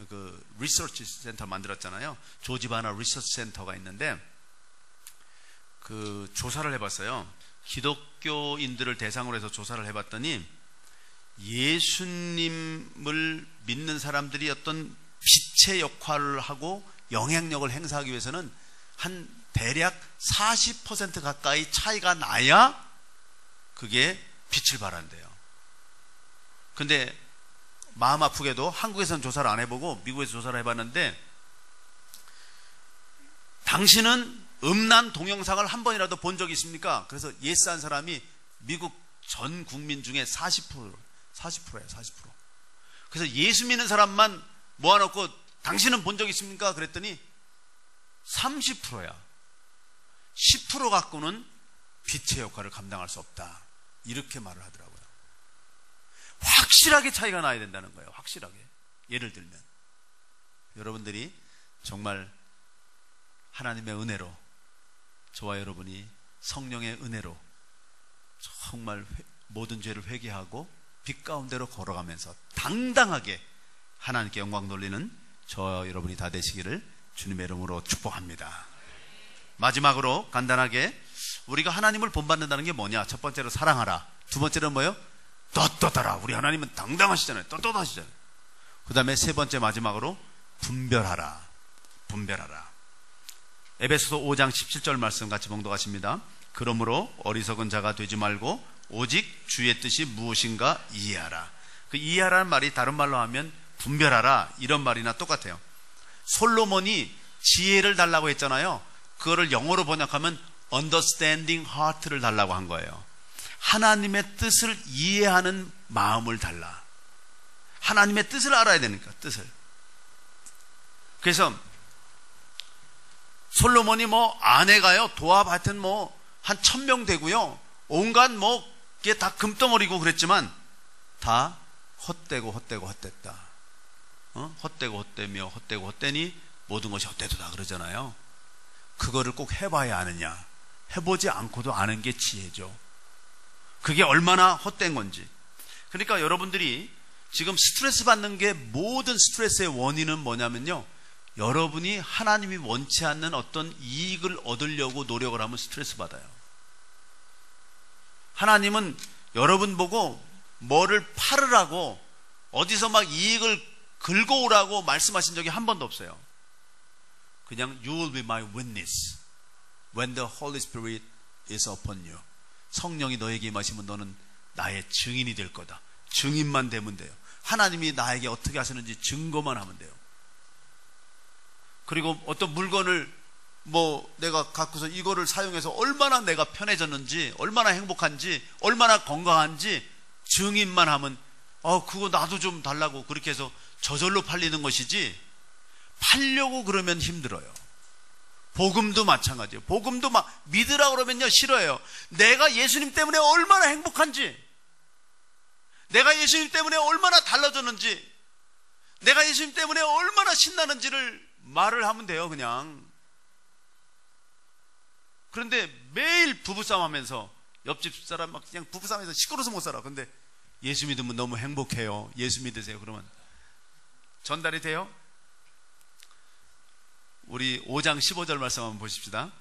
그 리서치 센터 만들었잖아요. 조지 바나 리서치 센터가 있는데 그 조사를 해봤어요. 기독교인들을 대상으로 해서 조사를 해봤더니 예수님을 믿는 사람들이 어떤 빛의 역할을 하고 영향력을 행사하기 위해서는 한 대략 40% 가까이 차이가 나야 그게 빛을 발한대요. 근데 마음 아프게도 한국에서는 조사를 안 해보고 미국에서 조사를 해봤는데 당신은 음란 동영상을 한 번이라도 본 적이 있습니까? 그래서 예스한 사람이 미국 전 국민 중에 40%예요. 40%. 그래서 예수 믿는 사람만 모아놓고 당신은 본 적 있습니까? 그랬더니 30%야. 10% 갖고는 빛의 역할을 감당할 수 없다. 이렇게 말을 하더라고요. 확실하게 차이가 나야 된다는 거예요. 확실하게. 예를 들면 여러분들이 정말 하나님의 은혜로 저와 여러분이 성령의 은혜로 정말 모든 죄를 회개하고 빛 가운데로 걸어가면서 당당하게 하나님께 영광 돌리는 저와 여러분이 다 되시기를 주님의 이름으로 축복합니다. 마지막으로 간단하게 우리가 하나님을 본받는다는 게 뭐냐? 첫 번째로 사랑하라. 두 번째는 뭐예요? 떳떳하라. 우리 하나님은 당당하시잖아요. 떳떳하시잖아요. 그 다음에 세 번째 마지막으로 분별하라. 분별하라. 에베소서 5장 17절 말씀 같이 봉독하십니다. 그러므로 어리석은 자가 되지 말고 오직 주의 뜻이 무엇인가 이해하라. 그 이해하라는 말이 다른 말로 하면 분별하라 이런 말이나 똑같아요. 솔로몬이 지혜를 달라고 했잖아요. 그거를 영어로 번역하면 understanding heart를 달라고 한 거예요. 하나님의 뜻을 이해하는 마음을 달라. 하나님의 뜻을 알아야 되니까 뜻을. 그래서 솔로몬이 뭐 아내가요 도합 하여튼 뭐 한 1000명 되고요 온갖 뭐 그게 다 금덩어리고 그랬지만 다 헛되고 헛됐다. 헛되고 헛되며 헛되고 헛되니 모든 것이 헛되도다 그러잖아요. 그거를 꼭 해봐야 아느냐? 해보지 않고도 아는 게 지혜죠. 그게 얼마나 헛된 건지. 그러니까 여러분들이 지금 스트레스 받는 게 모든 스트레스의 원인은 뭐냐면요, 여러분이 하나님이 원치 않는 어떤 이익을 얻으려고 노력을 하면 스트레스 받아요. 하나님은 여러분 보고 뭐를 팔으라고 어디서 막 이익을 긁어오라고 말씀하신 적이 한 번도 없어요. 그냥 You will be my witness when the Holy Spirit is upon you. 성령이 너에게 임하시면 너는 나의 증인이 될 거다. 증인만 되면 돼요. 하나님이 나에게 어떻게 하시는지 증거만 하면 돼요. 그리고 어떤 물건을 내가 갖고서 이거를 사용해서 얼마나 내가 편해졌는지, 얼마나 행복한지, 얼마나 건강한지 증인만 하면 그거 나도 좀 달라고 그렇게 해서 저절로 팔리는 것이지, 팔려고 그러면 힘들어요. 복음도 마찬가지예요. 복음도 막 믿으라 그러면요 싫어요. 내가 예수님 때문에 얼마나 행복한지, 내가 예수님 때문에 얼마나 달라졌는지, 내가 예수님 때문에 얼마나 신나는지를 말을 하면 돼요, 그냥. 그런데 매일 부부싸움 하면서, 옆집 사람 막 그냥 부부싸움에서 시끄러워서 못 살아. 근데 예수 믿으면 너무 행복해요. 예수 믿으세요. 그러면 전달이 돼요? 우리 5장 15절 말씀 한번 보십시다.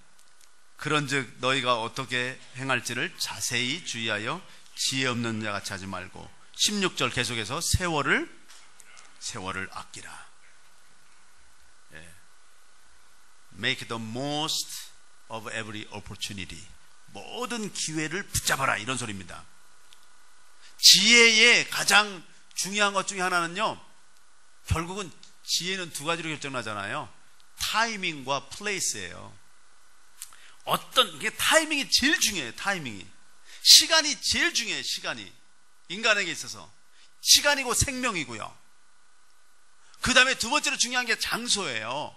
그런즉 너희가 어떻게 행할지를 자세히 주의하여 지혜 없는 자같이 하지 말고, 16절 계속해서 세월을 아끼라. Make the most of every opportunity. 모든 기회를 붙잡아라, 이런 소리입니다. 지혜의 가장 중요한 것 중에 하나는요, 결국은 지혜는 두 가지로 결정나잖아요. 타이밍과 플레이스예요. 타이밍이 제일 중요해요. 타이밍이. 시간이 제일 중요해요. 시간이. 인간에게 있어서 시간이고 생명이고요. 그 다음에 두 번째로 중요한 게 장소예요.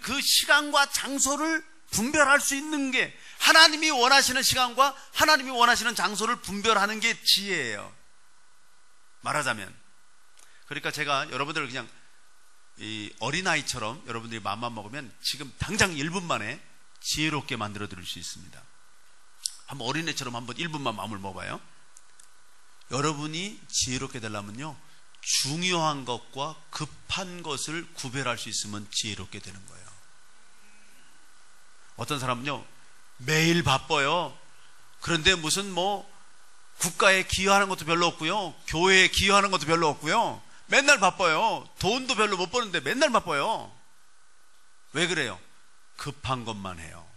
그 시간과 장소를 분별할 수 있는 게, 하나님이 원하시는 시간과 하나님이 원하시는 장소를 분별하는 게 지혜예요, 말하자면. 그러니까 제가 여러분들을 그냥 이 어린아이처럼 여러분들이 마음만 먹으면 지금 당장 1분 만에 지혜롭게 만들어 드릴 수 있습니다. 한번 어린애처럼 한번 1분만 마음을 먹어봐요. 여러분이 지혜롭게 되려면요, 중요한 것과 급한 것을 구별할 수 있으면 지혜롭게 되는 거예요. 어떤 사람은요, 매일 바빠요. 그런데 무슨 국가에 기여하는 것도 별로 없고요, 교회에 기여하는 것도 별로 없고요, 맨날 바빠요. 돈도 별로 못 버는데 맨날 바빠요. 왜 그래요? 급한 것만 해요.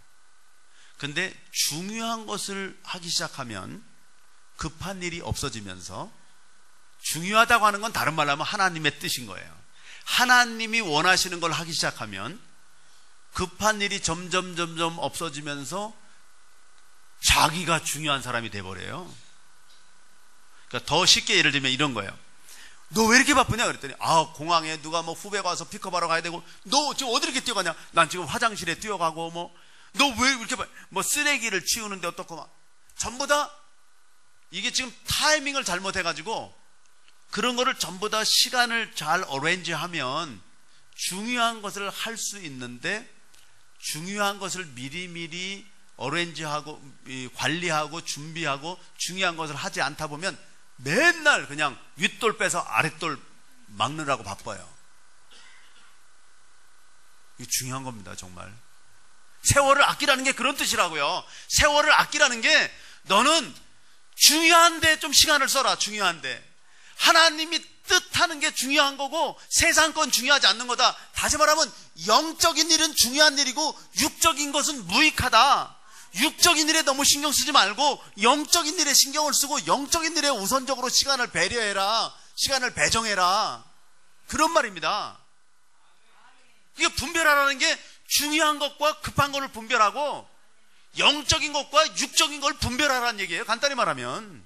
근데 중요한 것을 하기 시작하면 급한 일이 없어지면서, 중요하다고 하는 건 다른 말로 하면 하나님의 뜻인 거예요. 하나님이 원하시는 걸 하기 시작하면 급한 일이 점점 없어지면서 자기가 중요한 사람이 돼버려요. 그러니까 더 쉽게 예를 들면 이런 거예요. 너 왜 이렇게 바쁘냐 그랬더니, 공항에 누가 후배가 와서 픽업하러 가야 되고, 너 지금 어디 이렇게 뛰어가냐? 난 지금 화장실에 뛰어가고, 너 왜 이렇게 쓰레기를 치우는데 어떻고, 전부 다 이게 지금 타이밍을 잘못해가지고, 그런 거를 전부 다 시간을 잘 어레인지하면 중요한 것을 할 수 있는데, 중요한 것을 미리미리 어레인지하고 관리하고 준비하고 중요한 것을 하지 않다 보면 맨날 그냥 윗돌 빼서 아랫돌 막느라고 바빠요. 이게 중요한 겁니다, 정말. 세월을 아끼라는 게 그런 뜻이라고요. 세월을 아끼라는 게, 너는 중요한데 좀 시간을 써라. 중요한데. 하나님이 뜻하는 게 중요한 거고 세상 건 중요하지 않는 거다. 다시 말하면 영적인 일은 중요한 일이고 육적인 것은 무익하다. 육적인 일에 너무 신경 쓰지 말고 영적인 일에 신경을 쓰고 영적인 일에 우선적으로 시간을 배려해라. 시간을 배정해라. 그런 말입니다. 이게 분별하라는 게 중요한 것과 급한 것을 분별하고 영적인 것과 육적인 걸 분별하라는 얘기예요. 간단히 말하면.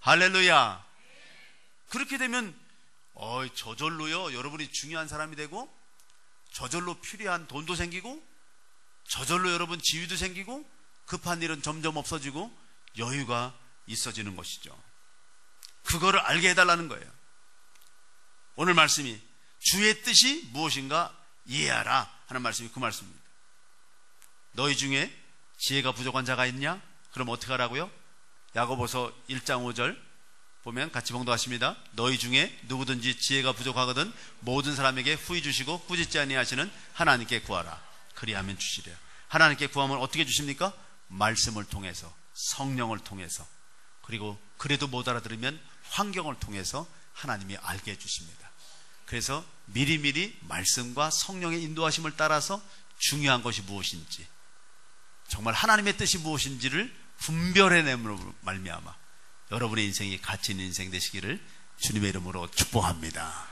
할렐루야. 그렇게 되면 저절로요, 여러분이 중요한 사람이 되고, 저절로 필요한 돈도 생기고, 저절로 여러분 지위도 생기고, 급한 일은 점점 없어지고 여유가 있어지는 것이죠. 그거를 알게 해달라는 거예요. 오늘 말씀이 주의 뜻이 무엇인가 이해하라 하는 말씀이 그 말씀입니다. 너희 중에 지혜가 부족한 자가 있냐? 그럼 어떻게 하라고요? 야고보서 1장 5절 보면 같이 봉독하십니다. 너희 중에 누구든지 지혜가 부족하거든 모든 사람에게 후히 주시고 꾸짖지 아니하시는 하나님께 구하라. 그리하면 주시리라. 하나님께 구하면 어떻게 주십니까? 말씀을 통해서, 성령을 통해서, 그리고 그래도 못 알아들으면 환경을 통해서 하나님이 알게 해주십니다. 그래서 미리미리 말씀과 성령의 인도하심을 따라서 중요한 것이 무엇인지, 정말 하나님의 뜻이 무엇인지를 분별해내므로 말미암아 여러분의 인생이 가치 있는 인생 되시기를 주님의 이름으로 축복합니다.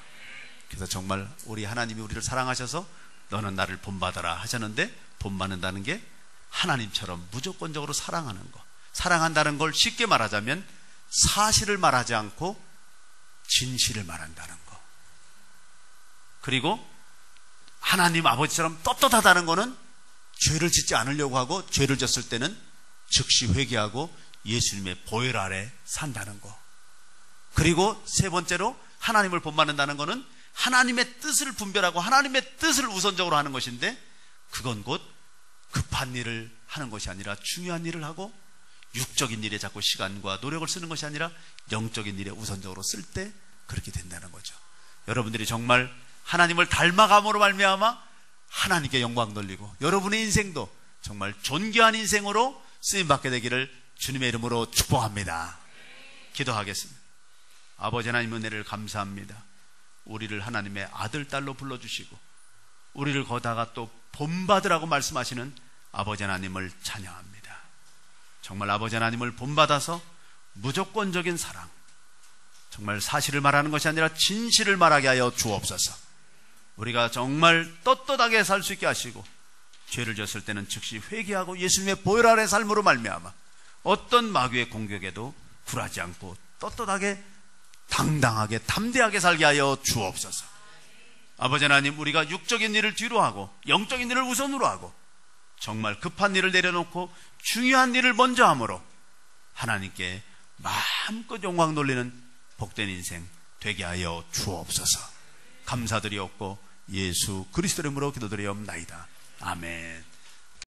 그래서 정말 우리 하나님이 우리를 사랑하셔서 너는 나를 본받아라 하셨는데, 본받는다는 게 하나님처럼 무조건적으로 사랑하는 거. 사랑한다는 걸 쉽게 말하자면 사실을 말하지 않고 진실을 말한다는 거. 그리고 하나님 아버지처럼 떳떳하다는 거는 죄를 짓지 않으려고 하고, 죄를 졌을 때는 즉시 회개하고 예수님의 보혈 아래 산다는 거. 그리고 세 번째로 하나님을 본받는다는 거는 하나님의 뜻을 분별하고 하나님의 뜻을 우선적으로 하는 것인데, 그건 곧 급한 일을 하는 것이 아니라 중요한 일을 하고, 육적인 일에 자꾸 시간과 노력을 쓰는 것이 아니라 영적인 일에 우선적으로 쓸 때 그렇게 된다는 거죠. 여러분들이 정말 하나님을 닮아감으로 말미암아 하나님께 영광 돌리고, 여러분의 인생도 정말 존귀한 인생으로 쓰임받게 되기를 주님의 이름으로 축복합니다. 기도하겠습니다. 아버지 하나님, 은혜를 감사합니다. 우리를 하나님의 아들, 딸로 불러주시고 우리를 거다가 또 본받으라고 말씀하시는 아버지 하나님을 찬양합니다. 정말 아버지 하나님을 본받아서 무조건적인 사랑, 정말 사실을 말하는 것이 아니라 진실을 말하게 하여 주옵소서. 우리가 정말 떳떳하게 살 수 있게 하시고, 죄를 졌을 때는 즉시 회개하고 예수님의 보혈 아래 삶으로 말미암아 어떤 마귀의 공격에도 굴하지 않고 떳떳하게 당당하게 담대하게 살게 하여 주옵소서. 아버지 하나님, 우리가 육적인 일을 뒤로 하고 영적인 일을 우선으로 하고 정말 급한 일을 내려놓고 중요한 일을 먼저 함으로 하나님께 마음껏 영광 돌리는 복된 인생 되게 하여 주옵소서. 감사드리옵고 예수 그리스도 이름으로 기도드리옵나이다. 아멘.